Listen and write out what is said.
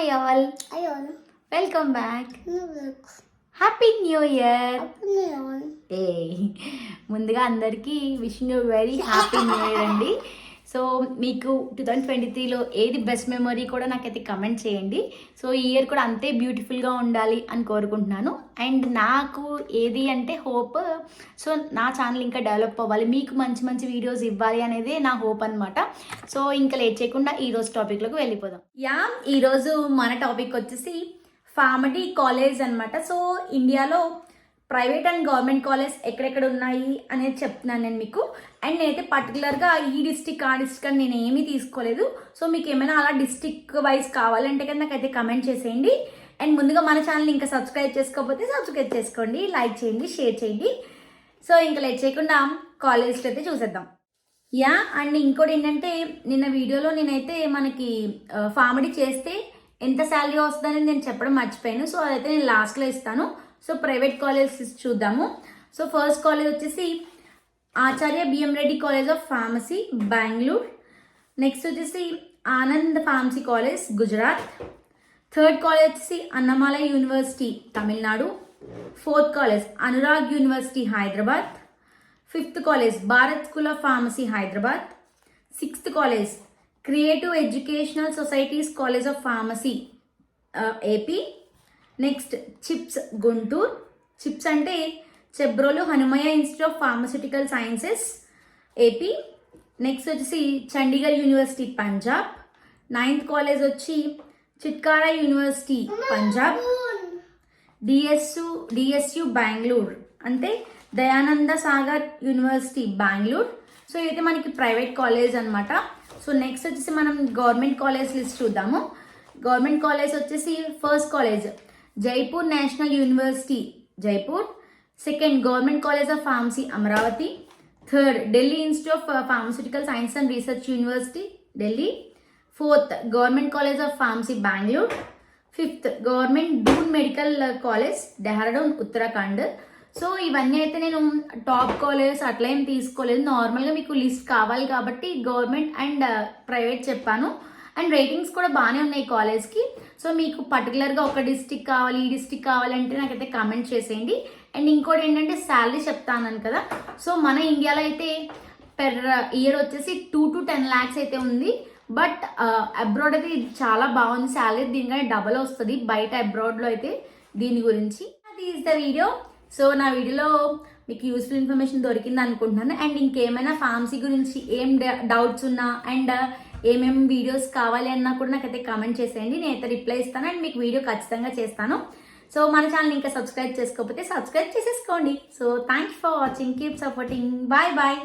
Hi all, Hi all. welcome back. Look. Happy New Year. Neon. ఏ ముందుగా అందరికీ wishing you very happy new year అండి. So మీకు 2023లో ఏది best memory కూడా నాకైతే కమెంట్ చేయండి. సో ఈ ఇయర్ కూడా అంతే బ్యూటిఫుల్గా ఉండాలి అని కోరుకుంటున్నాను. అండ్ నాకు ఏది అంటే హోప్, సో నా ఛానల్ ఇంకా డెవలప్ అవ్వాలి, మీకు మంచి మంచి వీడియోస్ ఇవ్వాలి అనేది నా హోప్ అనమాట. సో ఇంకా లేట్ చేయకుండా ఈరోజు టాపిక్లోకి వెళ్ళిపోదాం. ఈరోజు మన టాపిక్ వచ్చేసి ఫార్మటీ కాలేజ్ అనమాట. సో ఇండియాలో ప్రైవేట్ అండ్ గవర్నమెంట్ కాలేజ్ ఎక్కడెక్కడ ఉన్నాయి అనేది చెప్తున్నాను నేను మీకు. అండ్ నేనైతే పర్టికులర్గా ఈ డిస్టిక్ ఆ డిస్టిక్ అని నేను ఏమీ తీసుకోలేదు. సో మీకు ఏమైనా అలా డిస్టిక్ వైజ్ కావాలంటే కదా నాకైతే కమెంట్ చేసేయండి. అండ్ ముందుగా మన ఛానల్ ఇంకా సబ్స్క్రైబ్ చేసుకోకపోతే సబ్స్క్రైబ్ చేసుకోండి, లైక్ చేయండి, షేర్ చేయండి. సో ఇంకా లేట్ చేయకుండా కాలేజ్లో అయితే చూసేద్దాం. అండ్ ఇంకోటి ఏంటంటే నిన్న వీడియోలో నేనైతే మనకి ఫార్మటీ చేస్తే ఎంత శాలరీ వస్తుందని నేను చెప్పడం మర్చిపోయాను. సో అదైతే నేను లాస్ట్లో ఇస్తాను. సో ప్రైవేట్ కాలేజ్ చూద్దాము. సో ఫస్ట్ కాలేజ్ వచ్చేసి Acharya BM Reddy college of pharmacy Bengaluru. Next వచ్చేసి Anand pharmacy college Gujarat. Third college వచ్చేసి Annamalai university Tamil Nadu. Fourth college Anurag university Hyderabad. Fifth college Bharat school of pharmacy Hyderabad. Sixth college creative educational societies college of pharmacy AP. Next CHIPS Guntur. CHIPS అంటే Chebrolu Hanumaiah institute of pharmaceutical sciences AP. Next వచ్చేసి Chandigarh university Punjab. Ninth college వచ్చి చిట్కారా university Punjab. DSU Bengaluru అంటే Dayananda Sagar university Bengaluru. So ఇదైతే మనకి private college అనమాట. So next వచ్చేసి మనం government college list చూద్దాము. గవర్నమెంట్ కాలేజ్ వచ్చేసి first college Jaipur national university Jaipur. Second government college of pharmacy Amaravati. Third Delhi institute of pharmaceutical science and research university Delhi. Fourth government college of pharmacy Bengaluru. Fifth government Doon medical college Dehradun Uttarakhand. So ఇవన్నీ అయితే నేను top college అట్లా ఏం తీసుకోలేదు, నార్మల్గా మీకు list కావాలి కాబట్టి గవర్నమెంట్ అండ్ ప్రైవేట్ చెప్పాను. అండ్ రేటింగ్స్ కూడా బాగానే ఉన్నాయి కాలేజ్కి. సో మీకు పర్టికులర్గా ఒక డిస్టిక్ కావాలి, ఈ డిస్టిక్ కావాలంటే నాకైతే కామెంట్ చేసేయండి. అండ్ ఇంకోటి ఏంటంటే శాలరీ చెప్తాను కదా. సో మన ఇండియాలో అయితే పెర్ ఇయర్ వచ్చేసి 2 to 10 lakhs అయితే ఉంది. బట్ అబ్రాడ్ అయితే ఇది చాలా బాగుంది శాలరీ, దీనికన్నా డబల్ వస్తుంది బయట అబ్రాడ్లో అయితే. దీని గురించి అది ఈజ్ ద వీడియో. సో నా వీడియోలో మీకు యూస్ఫుల్ ఇన్ఫర్మేషన్ దొరికింది అనుకుంటున్నాను. అండ్ ఇంకేమైనా ఫార్మసీ గురించి ఏం డౌట్స్ ఉన్నా అండ్ ఏమేమి వీడియోస్ కావాలి అన్నా కూడా నాకైతే కామెంట్ చేసేయండి, నేనైతే రిప్లై ఇస్తాను. అండ్ మీకు వీడియో ఖచ్చితంగా చేస్తాను. సో మన ఛానల్ ఇంకా సబ్స్క్రైబ్ చేసుకోకపోతే సబ్స్క్రైబ్ చేసేసుకోండి. So thank you for watching, keep supporting, bye bye.